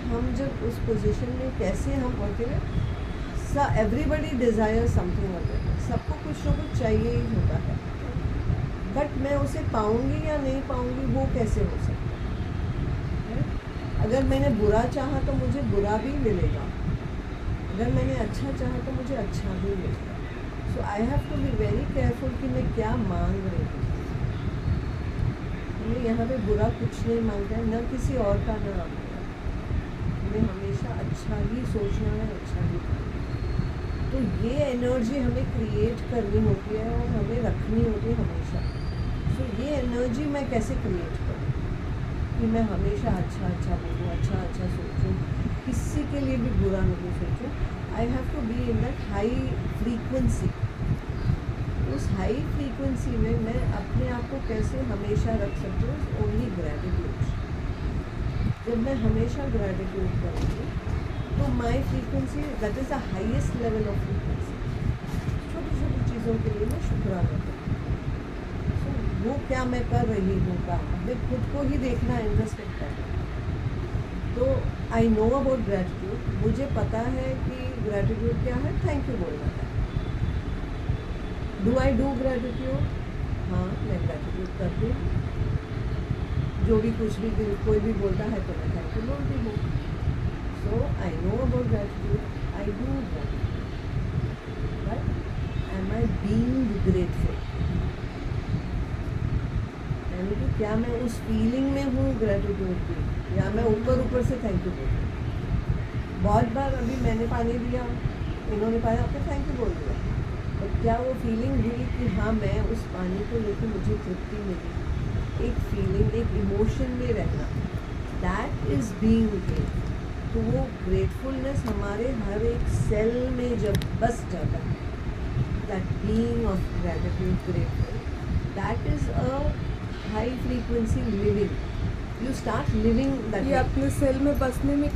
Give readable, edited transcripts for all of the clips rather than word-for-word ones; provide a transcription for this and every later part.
हम जब उस पोजीशन में कैसे हम पहुँचे ना, एवरीबडी डिज़ायर समथिंग अदर, सबको कुछ ना कुछ चाहिए ही होता है, बट मैं उसे पाऊँगी या नहीं पाऊँगी वो कैसे हो सकता है? अगर मैंने बुरा चाहा तो मुझे बुरा भी मिलेगा, अगर मैंने अच्छा चाहा तो मुझे अच्छा भी मिलेगा। So I have to be very careful कि मैं क्या मांग रही हूँ। हमें यहाँ पे बुरा कुछ नहीं मांगना है, ना किसी और का ना अपना। हमें हमेशा अच्छा ही सोचना है, अच्छा ही करना है। तो ये एनर्जी हमें क्रिएट करनी होती है और हमें रखनी होती है हमेशा। सो ये एनर्जी मैं कैसे क्रिएट करूँ कि मैं हमेशा अच्छा अच्छा बोलूँ, अच्छा अच्छा सोचूँ, किसी के लिए भी बुरा नहीं सोचूँ। I have to be in that high frequency. उस हाई फ्रीक्वेंसी में मैं अपने आप को कैसे हमेशा रख सकती हूँ? Only gratitude. जब मैं हमेशा ग्रैटिट्यूड करूँगी तो my frequency that is the highest level of frequency. छोटी छोटी चीज़ों के लिए मैं शुक्राना करती हूँ। सो वो क्या मैं कर रही हूँ काम, हमें खुद को ही देखना, इंट्रोस्पेक्ट करना। तो आई नो अबाउट ग्रैटिट्यूड, मुझे पता है कि ग्रैटिट्यूड क्या है, थैंक यू बोलना है। Do I do gratitude? हाँ, मैं ग्रैटिट्यूड करती हूँ। जो भी कुछ भी कोई भी बोलता है तो मैं थैंक यू बोलती हूँ। So I know about gratitude, I do gratitude, but am I being grateful? यानी कि क्या मैं उस फीलिंग में हूँ ग्रैटिट्यूड की, या मैं ऊपर से थैंक यू बोलती हूँ? बहुत बार अभी मैंने पानी दिया, इन्होंने पाया, आपने थैंक यू बोल दिया, तो क्या वो फीलिंग हुई कि हाँ मैं उस पानी को लेकर मुझे तृप्ति मिली? एक फीलिंग, एक इमोशन में रहना, दैट इज़ बीइंग ग्रेटफुल। तो वो ग्रेटफुलनेस हमारे हर एक सेल में जब बस जाता है, that being of gratitude, grateful, that is a high frequency living. You start living that. ये अपने सेल में बसने में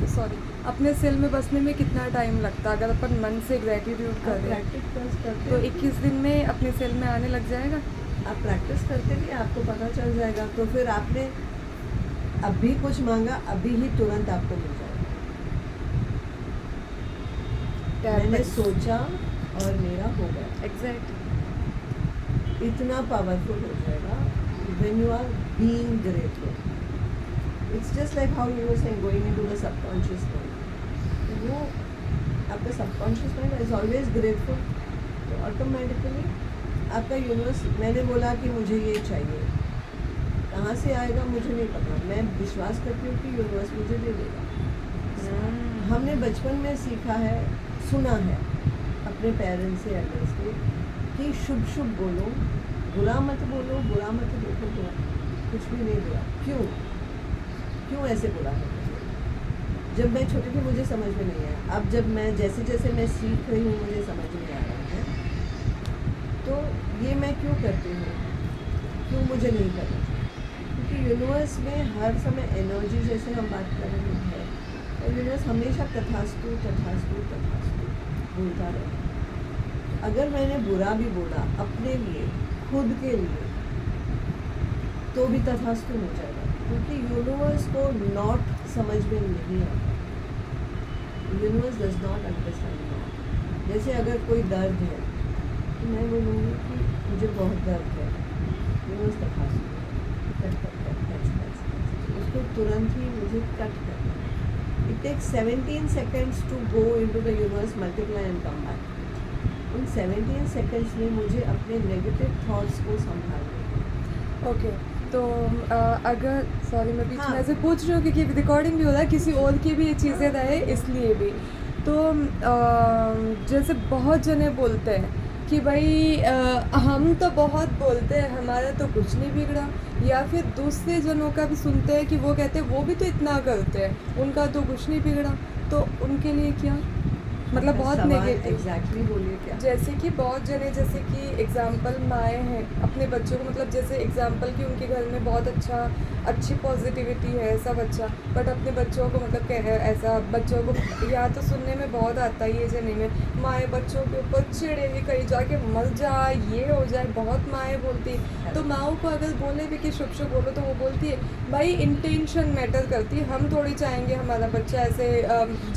अपने सेल में बसने में कितना टाइम लगता है? अगर अपन मन से ग्रेटिट्यूड कर रहे हैं प्रैक्टिस करते तो हैं, 21 दिन में अपने सेल में आने लग जाएगा। आप प्रैक्टिस करते भी आपको पता चल जाएगा। तो फिर आपने अभी कुछ मांगा, अभी ही तुरंत आपको मिल जाएगा। मैंने सोचा और मेरा हो गया। एग्जैक्ट। इतना पावरफुल हो जाएगा when you are being grateful. It's just like how you were saying, going into the subconscious mind. वो आपका subconscious mind is always grateful. तो ऑटोमेटिकली आपका यूनिवर्स, मैंने बोला कि मुझे ये चाहिए, कहाँ से आएगा मुझे नहीं पता, मैं विश्वास करती हूँ कि यूनिवर्स मुझे दे देगा। हमने बचपन में सीखा है, सुना है अपने पेरेंट्स से, एल्डर्स से, कि शुभ शुभ बोलो, बुरा मत बोलो, बुरा मत देखो, तो कुछ भी नहीं बुरा। क्यों ऐसे बोला है? जब मैं छोटी थी मुझे समझ में नहीं आया। अब जब मैं जैसे जैसे मैं सीख रही हूँ मुझे समझ में आ रहा है, तो ये मैं क्यों करती हूँ, क्यों मुझे नहीं करना चाहिए? क्योंकि यूनिवर्स में हर समय एनर्जी, जैसे हम बात कर रहे हैं, और यूनिवर्स हमेशा तथास्तु तथास्तु तथास्तु बोलता रहे। अगर मैंने बुरा भी बोला अपने लिए, खुद के लिए, तो भी तथास्तु हो जाएगा, क्योंकि यूनिवर्स को नॉट समझ में नहीं आता। Universe does not understand not. जैसे अगर कोई दर्द है तो मैं बोलूँगी कि मुझे बहुत दर्द है, यूनिवर्स तथास्तु, उसको तुरंत ही मुझे कट करना है। It takes 17 seconds to go into the universe, multiply and come back. उन 17 seconds में मुझे अपने नेगेटिव थॉट्स को संभालना है। ओके, तो अगर सॉरी मैं बीच हाँ। में ऐसे पूछ रही हूँ क्योंकि रिकॉर्डिंग भी हो रहा है, किसी और की भी ये चीज़ें रहे इसलिए भी। तो जैसे बहुत जने बोलते हैं कि भाई हम तो बहुत बोलते हैं, हमारा तो कुछ नहीं बिगड़ा, या फिर दूसरे जनों का भी सुनते हैं कि वो कहते हैं वो भी तो इतना करते हैं, उनका तो कुछ नहीं बिगड़ा। तो उनके लिए क्या? मतलब बहुत नेगेटिव। एग्जैक्टली बोलिए क्या? जैसे कि बहुत जने, जैसे कि एग्जाम्पल माए हैं अपने बच्चों को, मतलब जैसे एग्जाम्पल कि उनके घर में बहुत अच्छी पॉजिटिविटी है, सब अच्छा, बट अपने बच्चों को मतलब ऐसा बच्चों को या तो सुनने में बहुत आता है ये जने में, माए बच्चों के ऊपर चिड़ेगी, कहीं जाके मर जाए, ये हो जाए, बहुत माएँ बोलती। तो माओ को अगर बोले भी कि शुभ शुभ बोलो, तो वो बोलती है भाई इंटेंशन मैटर करती है, हम थोड़ी चाहेंगे हमारा बच्चा ऐसे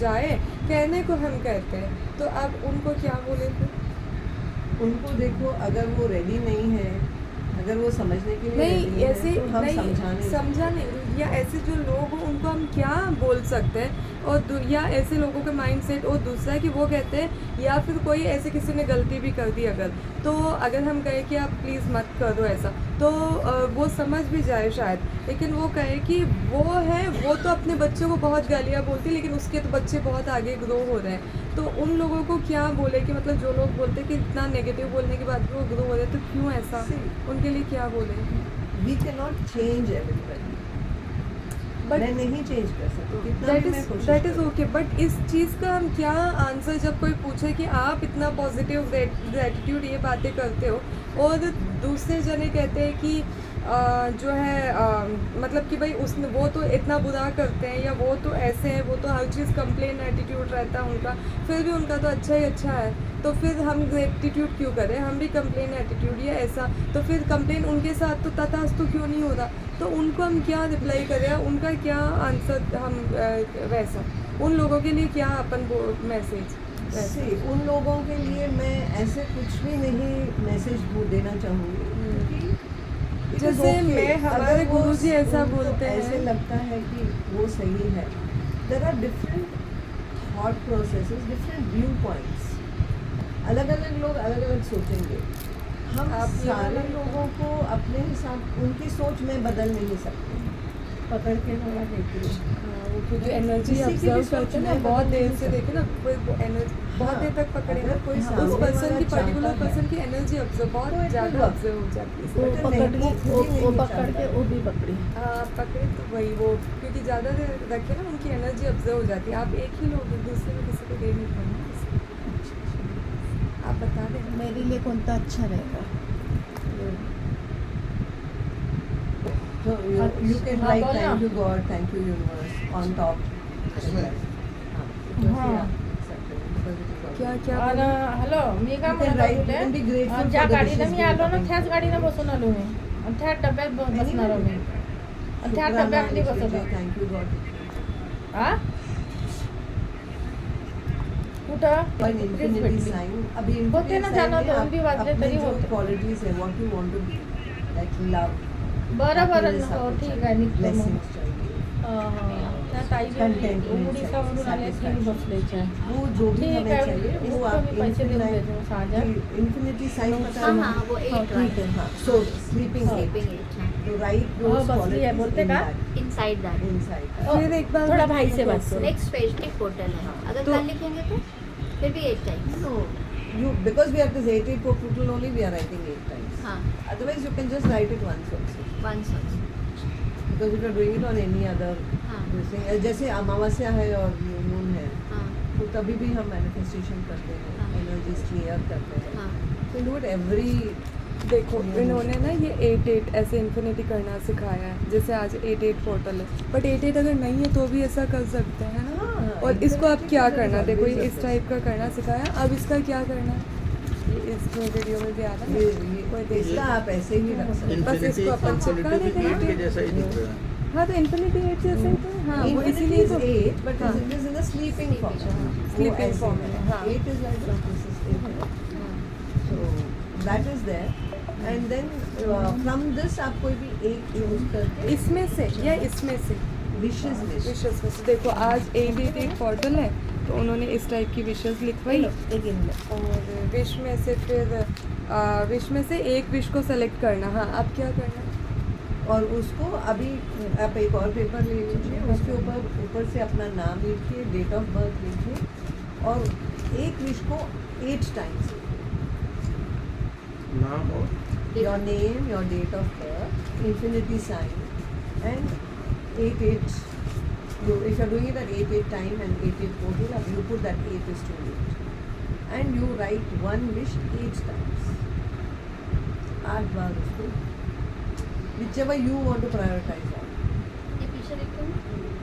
जाए, कहने को हम कहते हैं। तो अब उनको क्या बोले फिर? उनको देखो, अगर वो रेडी नहीं है, अगर वो समझने के लिए नहीं ready ऐसे है, तो हम नहीं समझा नहीं, या ऐसे जो लोग हो उनको हम क्या बोल सकते हैं, और या ऐसे लोगों का माइंड सेट, और दूसरा है कि वो कहते हैं, या फिर कोई ऐसे किसी ने गलती भी कर दी अगर, तो अगर हम कहें कि आप प्लीज़ मत कर दो ऐसा, तो वो समझ भी जाए शायद, लेकिन वो कहे कि वो है, वो तो अपने बच्चों को बहुत गालियाँ बोलती है, लेकिन उसके तो बच्चे बहुत आगे ग्रो हो रहे हैं। तो उन लोगों को क्या बोले कि मतलब जो लोग बोलते हैं कि इतना नेगेटिव बोलने के बाद भी वो ग्रो हो रहे हैं, तो क्यों ऐसा, उनके लिए क्या बोले? We can not change everybody, but मैं नहीं चेंज कर सकती, कितना दैट भी मैं इज कोशिश दैट इज करूं। ओके, बट इस चीज़ का हम क्या आंसर, जब कोई पूछे कि आप इतना पॉजिटिव ग्रेटिट्यूड ये बातें करते हो, और दूसरे जने कहते हैं कि जो है मतलब कि भाई उसने, वो तो इतना बुरा करते हैं, या वो तो ऐसे हैं, वो तो हर चीज़ कंप्लेन एटीट्यूड रहता है उनका, फिर भी उनका तो अच्छा ही अच्छा है, तो फिर हम ग्रेटिट्यूड क्यों करें, हम भी कंप्लेन एटीट्यूड या ऐसा, तो फिर कंप्लेन उनके साथ तो तथास्तु क्यों नहीं हो रहा, तो उनको हम क्या रिप्लाई करें, उनका क्या आंसर हम वैसा, उन लोगों के लिए क्या अपन मैसेज से उन लोगों के लिए मैं ऐसे कुछ भी नहीं मैसेज देना चाहूँगी, क्योंकि it is जैसे okay. मैं, हमारे अगर वो गुरुजी ऐसा उनको बोलते हैं, ऐसे लगता है कि वो सही है, there are different thought processes, different view points, अलग अलग लोग अलग अलग सोचेंगे। हम आप ये सारे वाला- लोगों को अपने हिसाब, उनकी सोच में बदल नहीं सकते। पकड़ के थोड़ा देखती हूँ, वो क्योंकि एनर्जी किसी की भी ऑब्जर्व सोच करते हैं ना, में बहुत बदल देर नहीं से देखे ना, वो एनर्जी बहुत देर तक पकड़े ना, अगर कोई उस सामने पर्सन वाला की पर्टिकुलर चाहता है, पर्सन की एनर्जी ऑब्जर्व तो बहुत it will ज़्यादा work. ऑब्जर्व हो जाती है। वो बट पकड़ नहीं, के वो खुद ही वो नहीं पकड़ के चाहता। वो भी पकड़ी। हाँ पकड़े तो वही, वो क्योंकि ज़्यादा देर रखे ना, उनकी एनर्जी ऑब्जर्व हो जाती है। आप एक ही लोग दूसरे में किसी को दे नहीं पाएंगे, आप बता दें। मेरे लिए कौन सा अच्छा रहेगा? So you can हाँ, write बोलना। thank you God, thank you universe on top. हाँ। क्या क्या और बोले? हॅलो, मी काय You can म्हणत write, you can be होते, grateful ज्या for the गाडीनं wishes मी आलो ना, given. त्याच गाडीनं बसून आलो मी, आणि त्याच डब्यात बसणार मी, आणि त्या शुक्राना डब्यामध्ये लिख लीजिए, बसवलं. thank you God. हा कुठं One प्लीज infinity भेटली. sign. अभी होते infinity ना sign जाना, में दोन भी वाजले अपने तरी जो होते. qualities है, what you want to be, like love, बरं बरं happiness हो, आपको ठीक चाहिए, आहे, निघतो मग. blessings चाहिए. त्या ताई Contentment उडीसा मधून आल्या, ती satisfaction. बसल्याच्या. वो जो भी ठीक हमें आहे, चाहिए वो इसको आप मी पैसे देऊन infinite देते, साजा. infinity sign पता हाँ है हाँ वो हाँ, 8 ठीक है. हाँ, so sleeping eight. Sleeping at तो write हाँ, those बसली है, qualities बोलते in का? that, inside that inside. फिर एक बार थोड़ा भाई से बात करो. नेक्स्ट पेज में पोर्टल है, अगर तो- कल लिखेंगे तो फिर भी 8 times. No, you, because we have this 88 portal only, we are writing 8 times. हाँ Otherwise, you can just write it once also. once Because if you are doing it on any other हाँ this thing, जैसे अमावस्या है और new moon है, हाँ तो तभी भी हम मैनिफेस्टेशन करते हैं, हाँ। एनर्जीज क्लियर करते हैं. हाँ So do it every. देखो इन्होंने ना ये 8 ऐसे इन्फिनिटी करना सिखाया है, जैसे आज 8 पोर्टल है, बट 8 अगर नहीं है तो भी ऐसा कर सकते हैं ना। हाँ, और इसको अब infinity क्या तो करना, always देखो ये होता इस है. टाइप का करना सिखाया, अब इसका क्या करना है, ये इसमें वीडियो में भी आ रहा ये है, कोई देख इसका आप ऐसे ही रख सकते हैं. बस इसको अपन चिपका देते हैं। 8 के जैसा ही दिख रहा है। हाँ तो इन्फिनिटी 8 जैसे ही तो, हाँ वो Infinity इसीलिए is तो 8, but हाँ। it is in the sleeping form. Sleeping वो ऐसे form है. में, हाँ। 8 is like this is 8. So that is there. And then from this आप कोई भी एक choose करके इसमें से या इसमें से wishes list. विशेष में से, देखो आज 8 पोर्टल है तो उन्होंने इस टाइप की विशेष लिखवाई, और विश में से फिर विश में से एक विश को सेलेक्ट करना। हाँ अब क्या करना है, और उसको अभी आप एक और पेपर ले लीजिए, उसके ऊपर से अपना नाम लिखिए, डेट ऑफ बर्थ लिखिए, और एक विश को 8 टाइम्स नाम और your name, your date of birth, infinity sign, and 8 if you're doing it at 8 time and 8 portal, you put that 8 is to 8. And you write one wish 8 times. 8 बार उसको, whichever you want to prioritize on. ये पीछे लिखूँ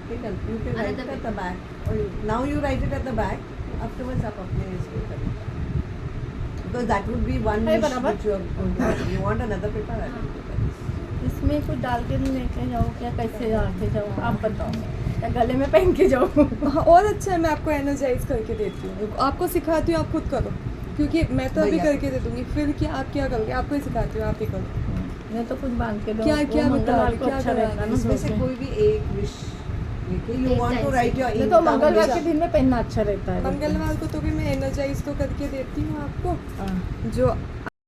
You can write it at the back. Or now you write it at the back. Afterwards आप अपने इसमें करें. Because that would be one है wish बराबर? which you are going to write. You want another paper? I will do that. इसमें कुछ डाल के लेके जाओ क्या, कैसे आके जाओ आप बताओ, या गले में पहन के जाओ? हाँ, और अच्छा है, मैं आपको एनर्जाइज करके देती हूँ, आपको सिखाती हूँ, आप खुद करो, क्योंकि मैं तो अभी भैया। करके दे दूँगी, फिर क्या आप क्या करोगे, आपको ही सिखाती हूँ, आप ही करो। मैं तो कुछ बांध के दो, क्या- वो क्या बता मंगलवार रही, को क्या अच्छा करा रहता है ना इसमें से धूप में। कोई भी एक विश लेके you एक want to time write your ये तो income मंगलवार wish. के दिन में पहनना अच्छा रहता है। मंगलवार को तो भी मैं एनर्जाइज तो करके देती हूँ आपको, हाँ। जो